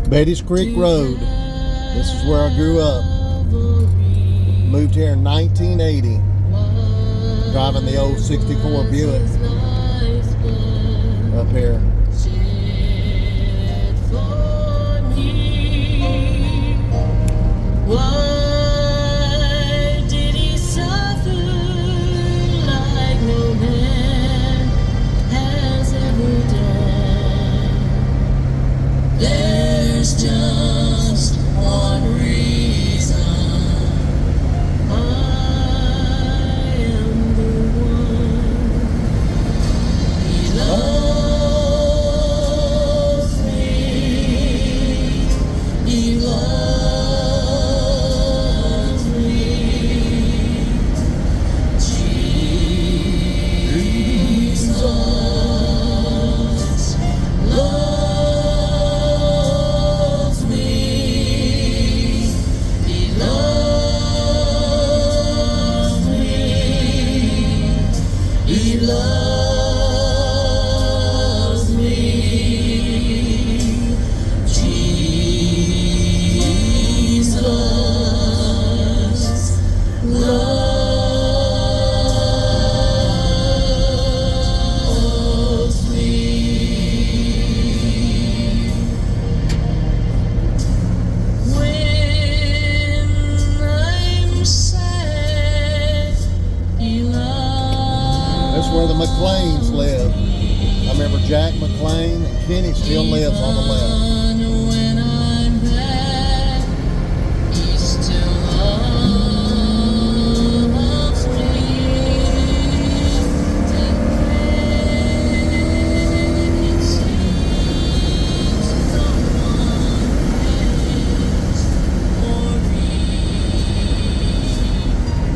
Betty's Creek Road. This is where I grew up. Moved here in 1980. Driving the old 64 Buick up here. Why did he suffer like no man has ever done? There's just one reason. I am the one. He loves me. He loves me. Jesus loves me. He loves me. He loves me. Jesus loves me. When I'm sad, he loves That's where the McLeans live. I remember Jack McLean, and Kenny still lives on the left. When I'm back, he still loves me. That great seems no one cares for me.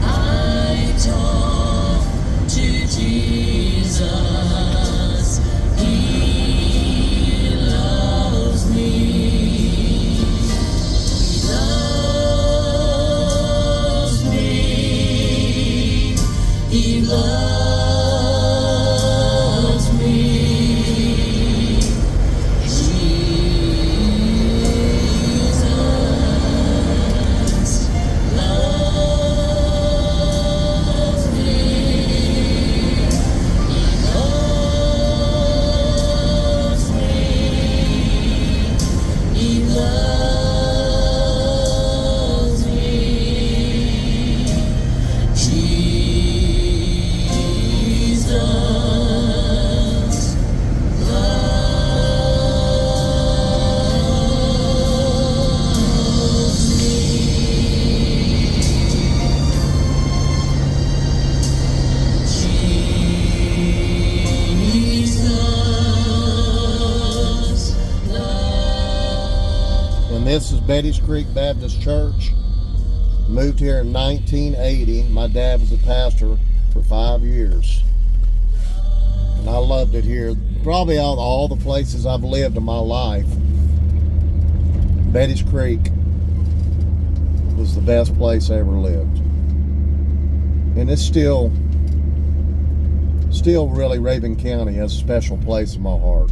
I talk to Jesus. He loves me. He loves me. He loves me. Jesus loves me. He loves me. He loves me. Jesus loves me. Jesus loves. And this is Betty's Creek Baptist Church. Moved here in 1980. My dad was a pastor for 5 years. And I loved it here. Probably out of all the places I've lived in my life, Betty's Creek was the best place I ever lived. And it's still really, Rabun County has a special place in my heart.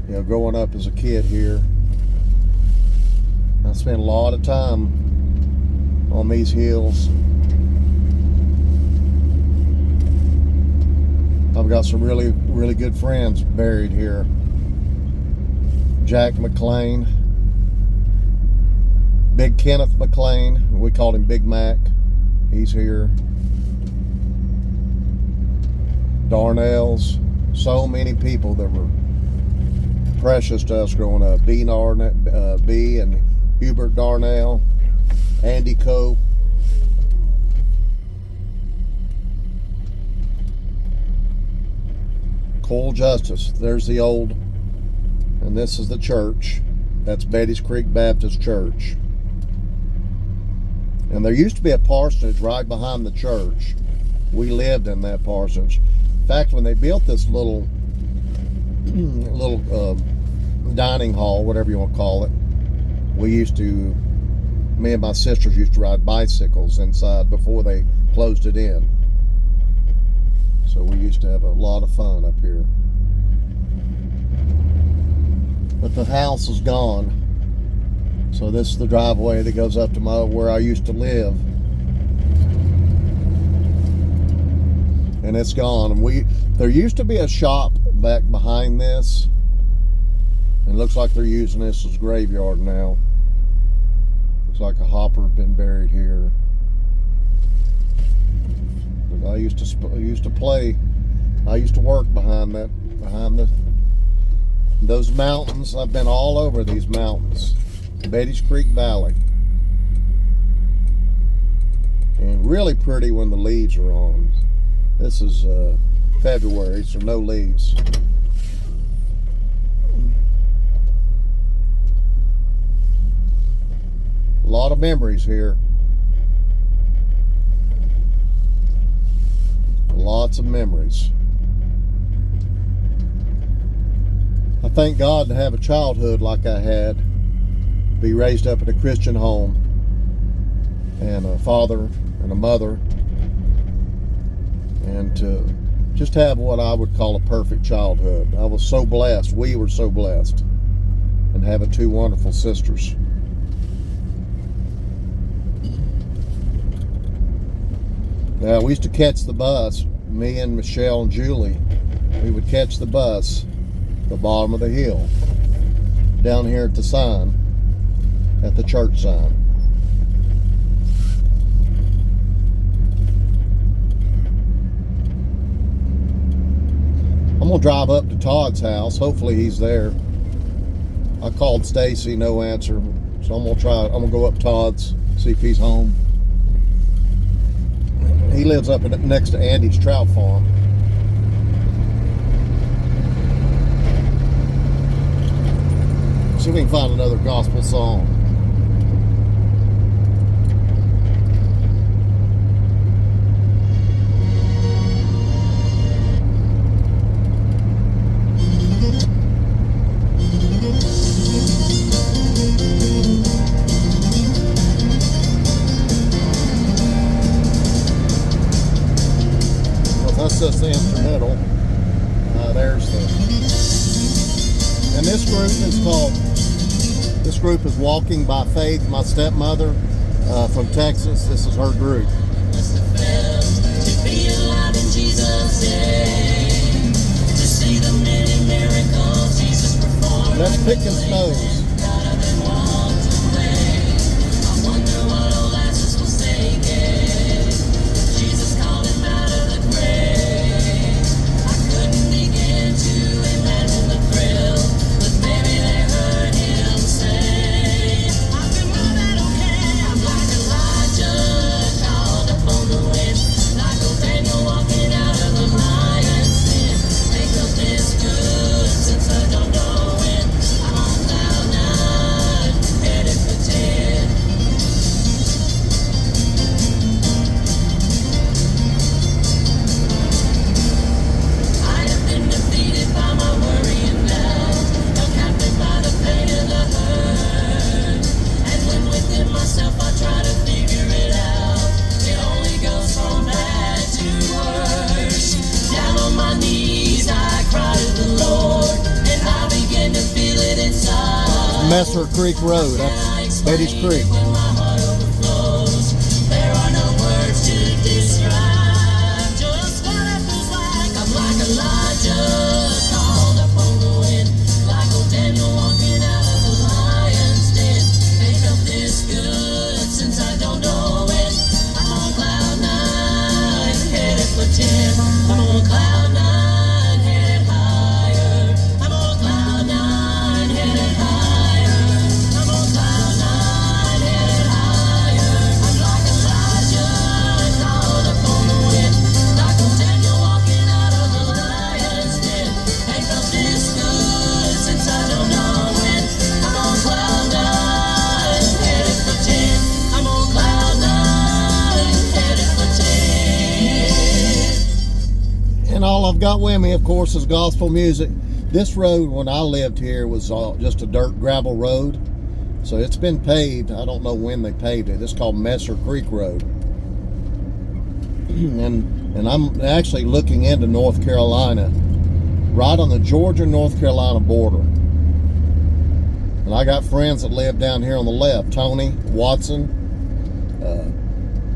You know, growing up as a kid here, I spent a lot of time on these hills. I've got some really, really good friends buried here. Jack McLean, Big Kenneth McLean, we called him Big Mac. He's here. Darnells, so many people that were precious to us growing up. B and Hubert Darnell, Andy Cope. Cole Justice. There's the old, and this is the church. That's Betty's Creek Baptist Church. And there used to be a parsonage right behind the church. We lived in that parsonage. In fact, when they built this little dining hall, whatever you want to call it, me and my sisters used to ride bicycles inside before they closed it in. So we used to have a lot of fun up here. but the house is gone. So this is the driveway that goes up to where I used to live. And it's gone. And there used to be a shop back behind this. It looks like they're using this as graveyard now. Looks like a hopper had been buried here. But I used to play. I used to work behind those mountains. I've been all over these mountains. Betty's Creek Valley. And really pretty when the leaves are on. This is February, so no leaves. A lot of memories here. Lots of memories. I thank God to have a childhood like I had. Be raised up in a Christian home. And a father and a mother. And to just have what I would call a perfect childhood. I was so blessed. We were so blessed. And having two wonderful sisters. Now, we used to catch the bus, me and Michelle and Julie. We would catch the bus at the bottom of the hill, down here at the sign, at the church sign. I'm gonna drive up to Todd's house. Hopefully he's there. I called Stacy, no answer. So I'm gonna go up Todd's, see if he's home. He lives up next to Andy's trout farm. See if we can find another gospel song. That's just the instrumental. There's the. And this group is Walking by Faith. My stepmother from Texas. This is her group. That's Picking Snows. Messer Creek Road. That's Betty's Creek. There are no words to describe just what it feels like. I'm like Elijah, called up on the wind, like old Daniel walking out of the lion's den. Ain't felt this good since I don't know it. I'm on cloud 9, headed for 10. I'm on cloud 9, headed higher. I'm on cloud 9, headed higher. And all I've got with me, of course, is gospel music. This road, when I lived here, was just a dirt gravel road. So it's been paved. I don't know when they paved it. It's called Messer Creek Road. and I'm actually looking into North Carolina, right on the Georgia-North Carolina border. And I got friends that live down here on the left. Tony Watson,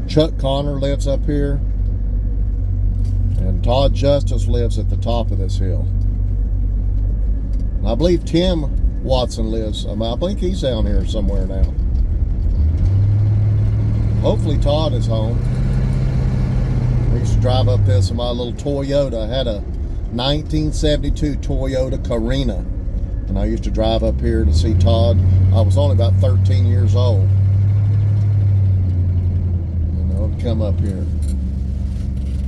Chuck Connor lives up here, and Todd Justice lives at the top of this hill. And I believe Tim Watson lives, I think he's down here somewhere now. Hopefully Todd is home. I used to drive up this in my little Toyota. I had a 1972 Toyota Carina, and I used to drive up here to see Todd. I was only about 13 years old. And I would come up here.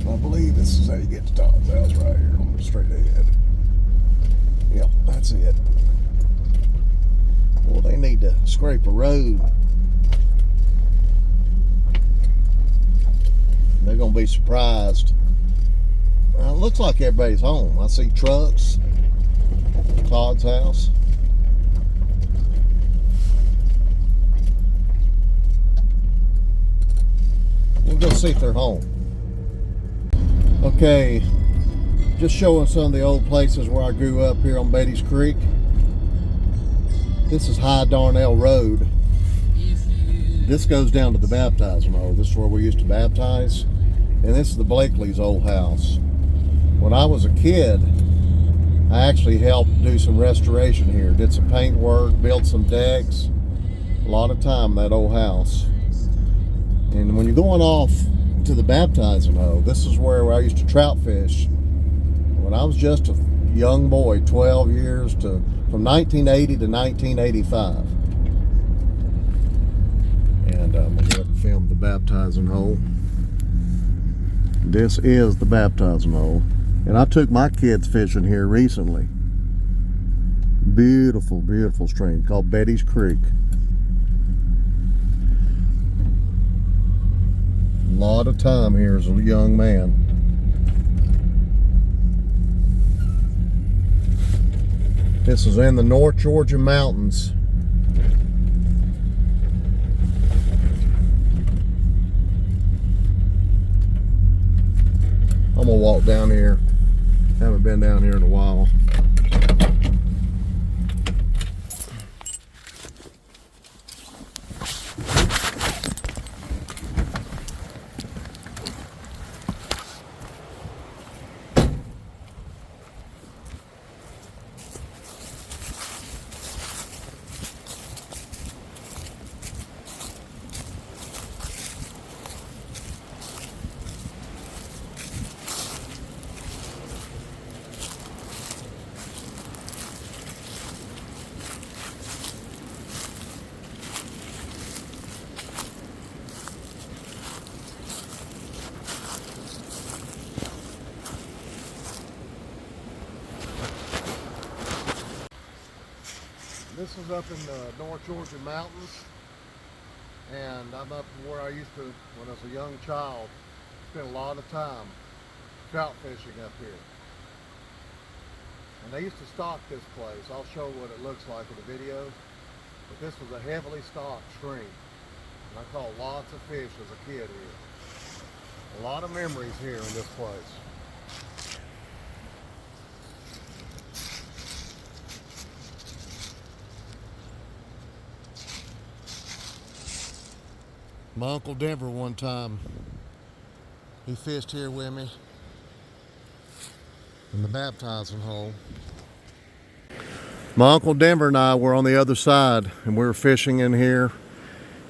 I believe this is how you get to Todd's house right here on the straight ahead. Yep, that's it. Well, they need to scrape a road. They're going to be surprised. It looks like everybody's home. I see trucks. Todd's house. We'll go see if they're home. Okay, just showing some of the old places where I grew up here on Betty's Creek. This is High Darnell Road. This goes down to the baptizing hole. This is where we used to baptize. And this is the Blakely's old house. When I was a kid, I actually helped do some restoration here. Did some paint work, built some decks. A lot of time in that old house. And when you're going off to the baptizing hole, this is where I used to trout fish. When I was just a young boy, 12 years from 1980 to 1985. And I'm going to go ahead and film the baptizing hole. This is the baptizing hole. And I took my kids fishing here recently. Beautiful, beautiful stream called Betty's Creek. A lot of time here as a young man. This is in the North Georgia mountains. I'm gonna walk down here. Haven't been down here in a while. This is up in the North Georgia mountains, and I'm up where I used to, when I was a young child, spend a lot of time trout fishing up here. And they used to stock this place. I'll show what it looks like in the video. But this was a heavily stocked stream. And I caught lots of fish as a kid here. A lot of memories here in this place. My Uncle Denver one time, he fished here with me in the baptizing hole. My Uncle Denver and I were on the other side, and we were fishing in here,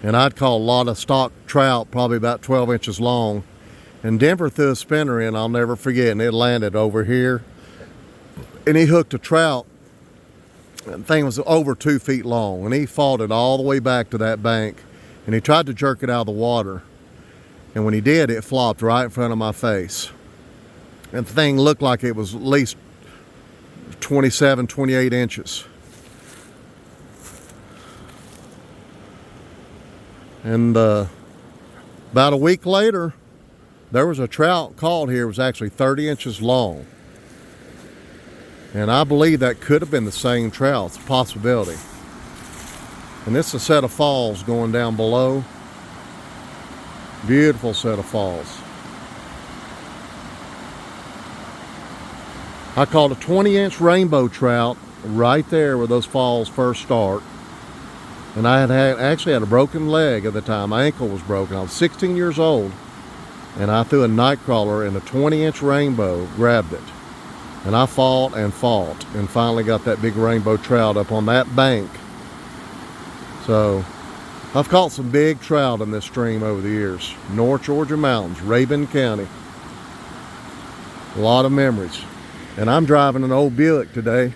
and I'd caught a lot of stock trout, probably about 12 inches long. And Denver threw a spinner in, I'll never forget, and it landed over here. And he hooked a trout. The thing was over 2 feet long, and he fought it all the way back to that bank. And he tried to jerk it out of the water. And when he did, it flopped right in front of my face. And the thing looked like it was at least 27, 28 inches. And about a week later, there was a trout caught here. It was actually 30 inches long. And I believe that could have been the same trout. It's a possibility. And this is a set of falls going down below. Beautiful set of falls. I caught a 20-inch rainbow trout right there where those falls first start. And I actually had a broken leg at the time. My ankle was broken. I was 16 years old, and I threw a night crawler in a 20-inch rainbow, grabbed it. And I fought, and finally got that big rainbow trout up on that bank. So I've caught some big trout in this stream over the years. North Georgia mountains, Rabun County. A lot of memories. And I'm driving an old Buick today.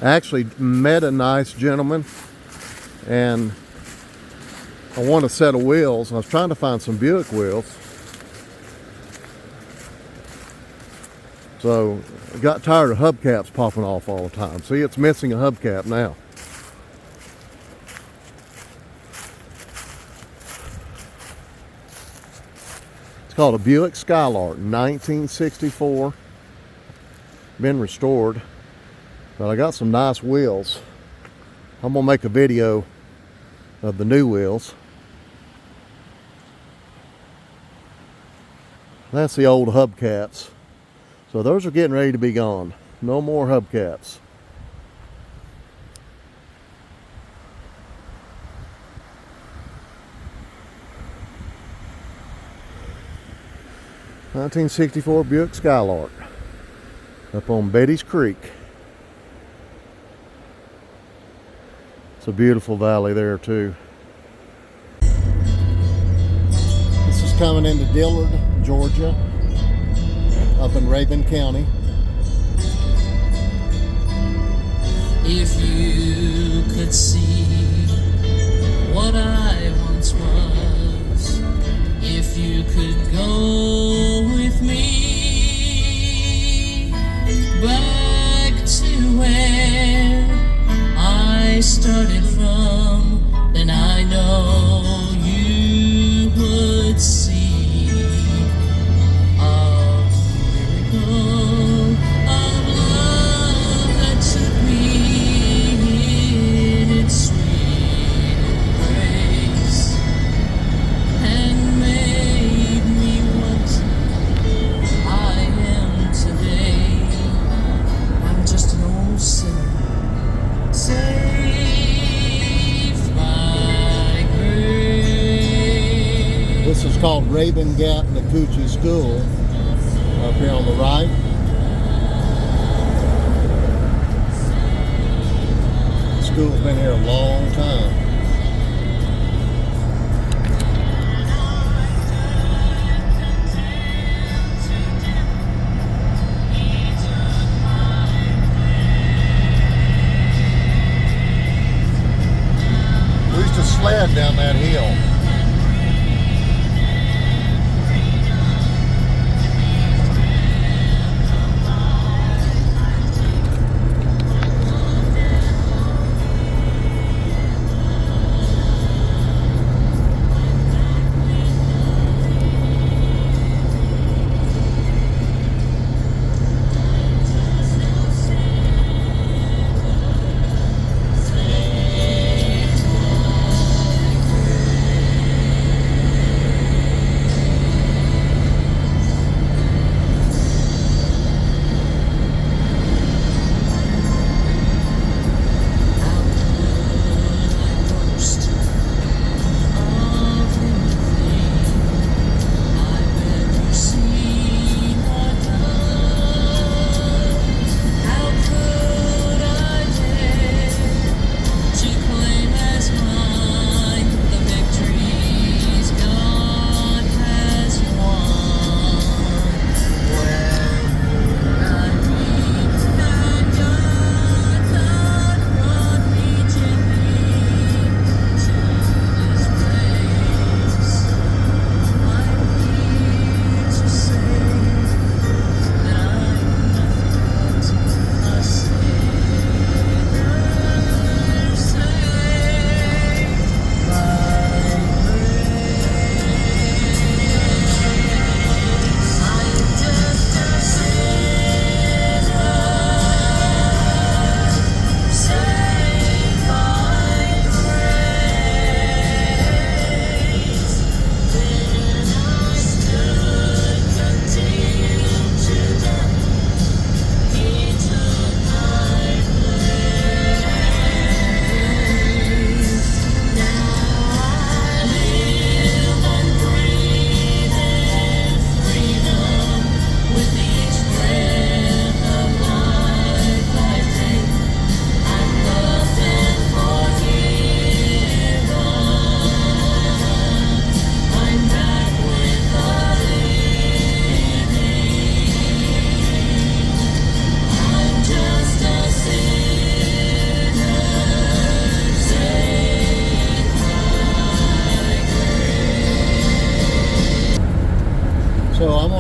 I actually met a nice gentleman, and I want a set of wheels. I was trying to find some Buick wheels. So I got tired of hubcaps popping off all the time. See, it's missing a hubcap now. It's called a Buick Skylark, 1964. Been restored, but I got some nice wheels. I'm gonna make a video of the new wheels. That's the old hubcaps. So those are getting ready to be gone. No more hubcaps. '64 Buick Skylark up on Betty's Creek. It's a beautiful valley there too. This is coming into Dillard, Georgia, up in Rabun County. If you could see what I once was, if you could go with me back to where I started from, then I know you would see This is called Rabun Gap Nakuchi School, up here on the right. The school's been here a long time. We used to sled down that hill.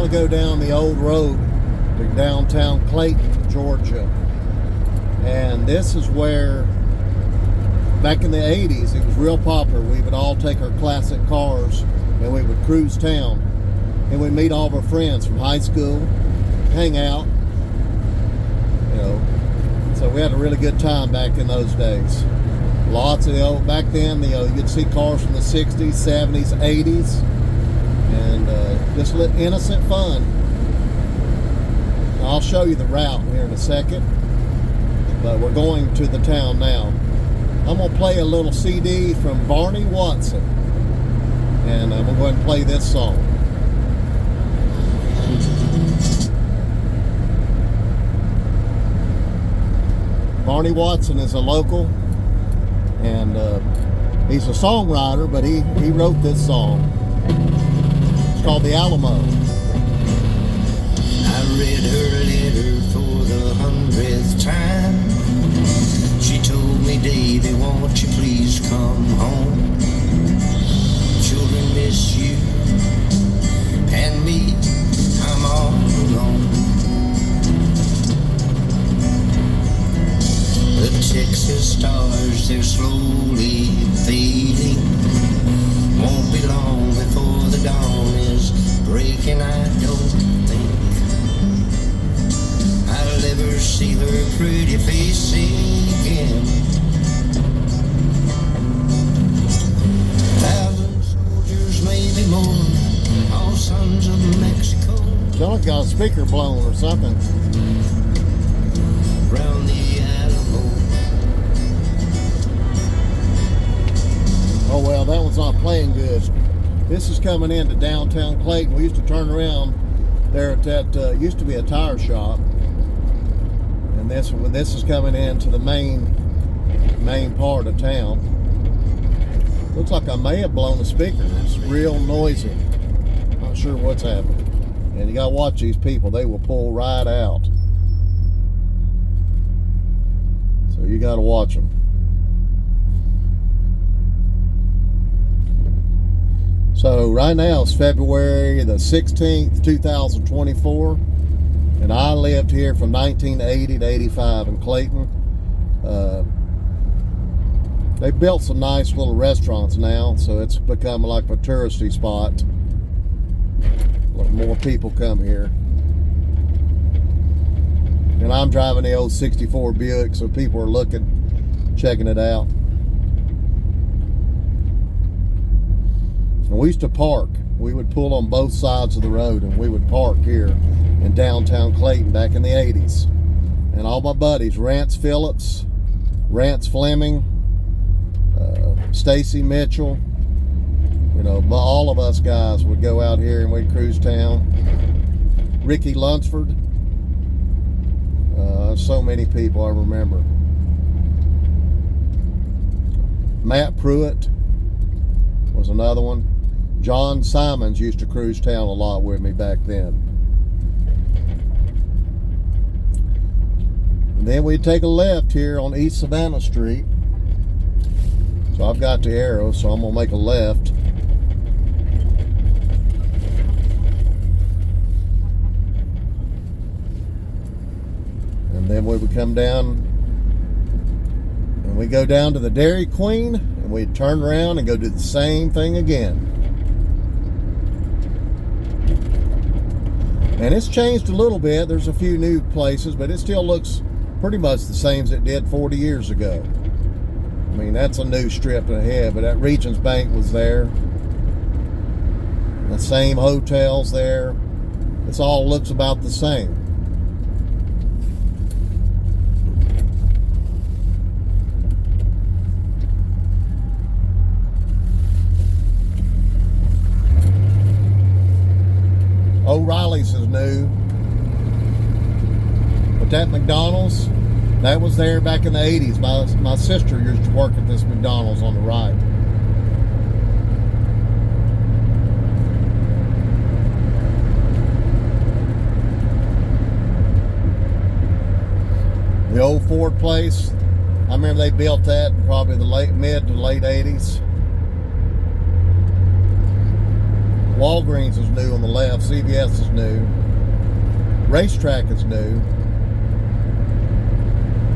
want to go down the old road to downtown Clayton, Georgia. And this is where, back in the 80s, it was real popular. We would all take our classic cars and we would cruise town. And we'd meet all of our friends from high school, hang out, you know. So we had a really good time back in those days. Lots of, back then, you'd see cars from the 60s, 70s, 80s, and just innocent fun. I'll show you the route here in a second, but we're going to the town now. I'm going to play a little CD from Barney Watson, and I'm going to go ahead and play this song. Barney Watson is a local, and he's a songwriter, but he wrote this song. It's called The Alamo. I read her letter for the 100th time. She told me, Davy, won't you please come home? Children miss you, and me, I'm all alone. The Texas stars, they're slowly fading. Won't be long before the dawn is breaking, I don't think I'll ever see her pretty face again. 1,000 soldiers, maybe more, all sons of Mexico. Someone's got a speaker blown or something. Round the Alamo. Oh well, that one's not playing good. This is coming into downtown Clayton. We used to turn around there at that, used to be a tire shop. And this is coming into the main part of town. Looks like I may have blown the speaker. It's real noisy. Not sure what's happening. And you gotta watch these people. They will pull right out. So you gotta watch them. So right now it's February the 16th, 2024. And I lived here from 1980 to 85 in Clayton. They built some nice little restaurants now, so it's become like a touristy spot. A lot more people come here. And I'm driving the old 64 Buick, so people are looking, checking it out. And we used to park. We would pull on both sides of the road, and we would park here in downtown Clayton back in the 80s. And all my buddies, Rance Phillips, Rance Fleming, Stacy Mitchell, you know, all of us guys would go out here and we'd cruise town. Ricky Lunsford, so many people I remember. Matt Pruitt was another one. John Simons used to cruise town a lot with me back then. And then we'd take a left here on East Savannah Street. So I've got the arrow, so I'm gonna make a left. And then we would come down and we go down to the Dairy Queen, and we'd turn around and go do the same thing again. And it's changed a little bit. There's a few new places, but it still looks pretty much the same as it did 40 years ago. I mean, that's a new strip ahead, but that Regions Bank was there. The same hotels there. It all looks about the same. O'Reilly's is new. But that McDonald's, that was there back in the 80s. My sister used to work at this McDonald's on the right. The old Ford place, I remember they built that in probably the mid to late 80s. Walgreens is new on the left. CVS is new. Racetrack is new.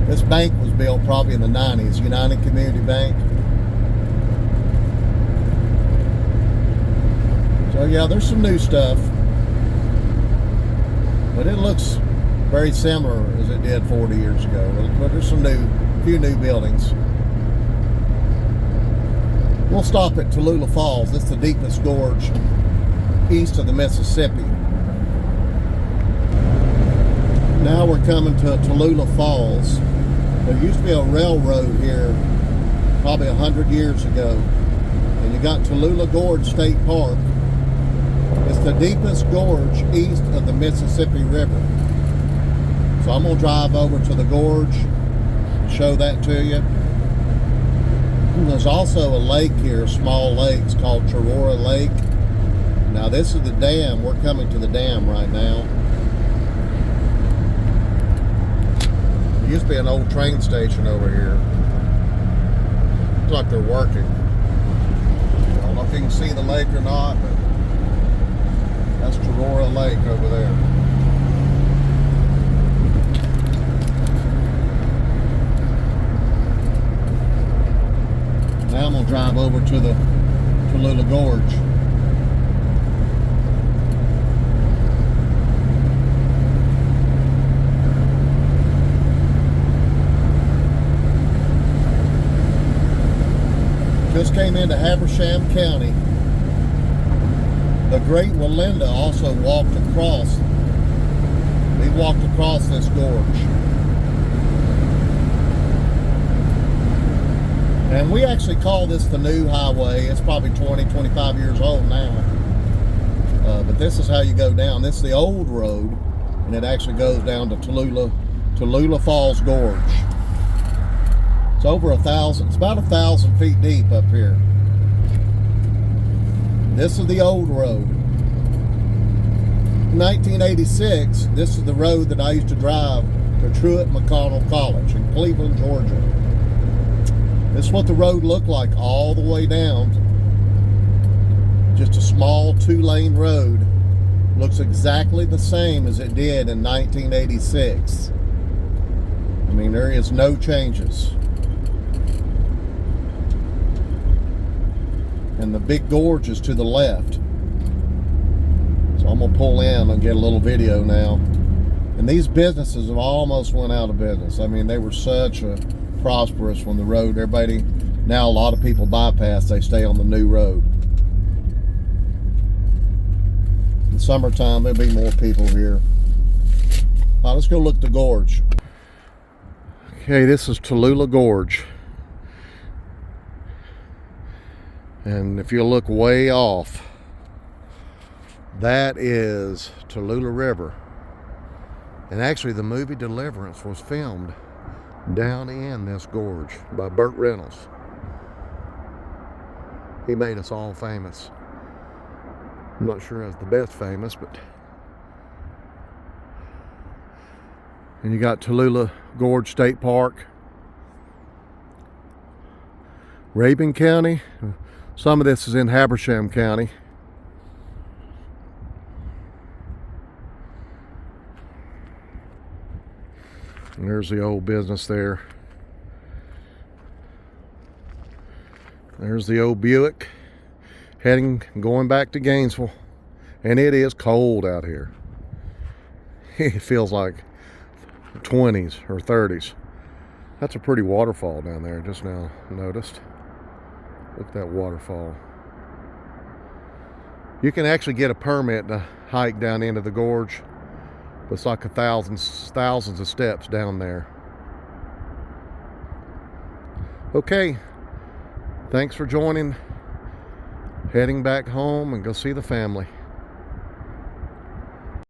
This bank was built probably in the 90s. United Community Bank. So yeah, there's some new stuff. But it looks very similar as it did 40 years ago. But there's some few new buildings. We'll stop at Tallulah Falls. It's the deepest gorge east of the Mississippi. Now we're coming to Tallulah Falls. There used to be a railroad here probably 100 years ago. And you got Tallulah Gorge State Park. It's the deepest gorge east of the Mississippi River. So I'm going to drive over to the gorge and show that to you. There's also a lake here, a small lake. It's called Tallulah Lake. Now this is the dam. We're coming to the dam right now. There used to be an old train station over here. Looks like they're working. I don't know if you can see the lake or not, but that's Tallulah Lake over there. Now I'm going to drive over to the Tallulah Gorge. Just came into Habersham County. The Great Walinda also walked across. He walked across this gorge. And we actually call this the new highway. It's probably 20, 25 years old now. But this is how you go down. This is the old road, and it actually goes down to Tallulah Falls Gorge. It's over 1,000, it's about 1,000 feet deep up here. This is the old road. In 1986, this is the road that I used to drive to Truett McConnell College in Cleveland, Georgia. This is what the road looked like all the way down. Just a small 2-lane road. Looks exactly the same as it did in 1986. I mean, there is no changes. And the big gorge is to the left. So I'm gonna pull in and get a little video now. And these businesses have almost went out of business. I mean, they were such a prosperous when the road, everybody, now a lot of people bypass, they stay on the new road. In summertime, there'll be more people here. All right, let's go look at the gorge. Okay, this is Tallulah Gorge. And if you look way off, that is Tallulah River. And actually the movie Deliverance was filmed down in this gorge by Burt Reynolds. He made us all famous. I'm not sure as the best famous, but. And you got Tallulah Gorge State Park. Rabun County. Some of this is in Habersham County. And there's the old business there. There's the old Buick going back to Gainesville. And it is cold out here. It feels like 20s or 30s. That's a pretty waterfall down there, just now noticed. Look at that waterfall. You can actually get a permit to hike down into the gorge, but it's like thousands of steps down there. Okay, thanks for joining. Heading back home and go see the family.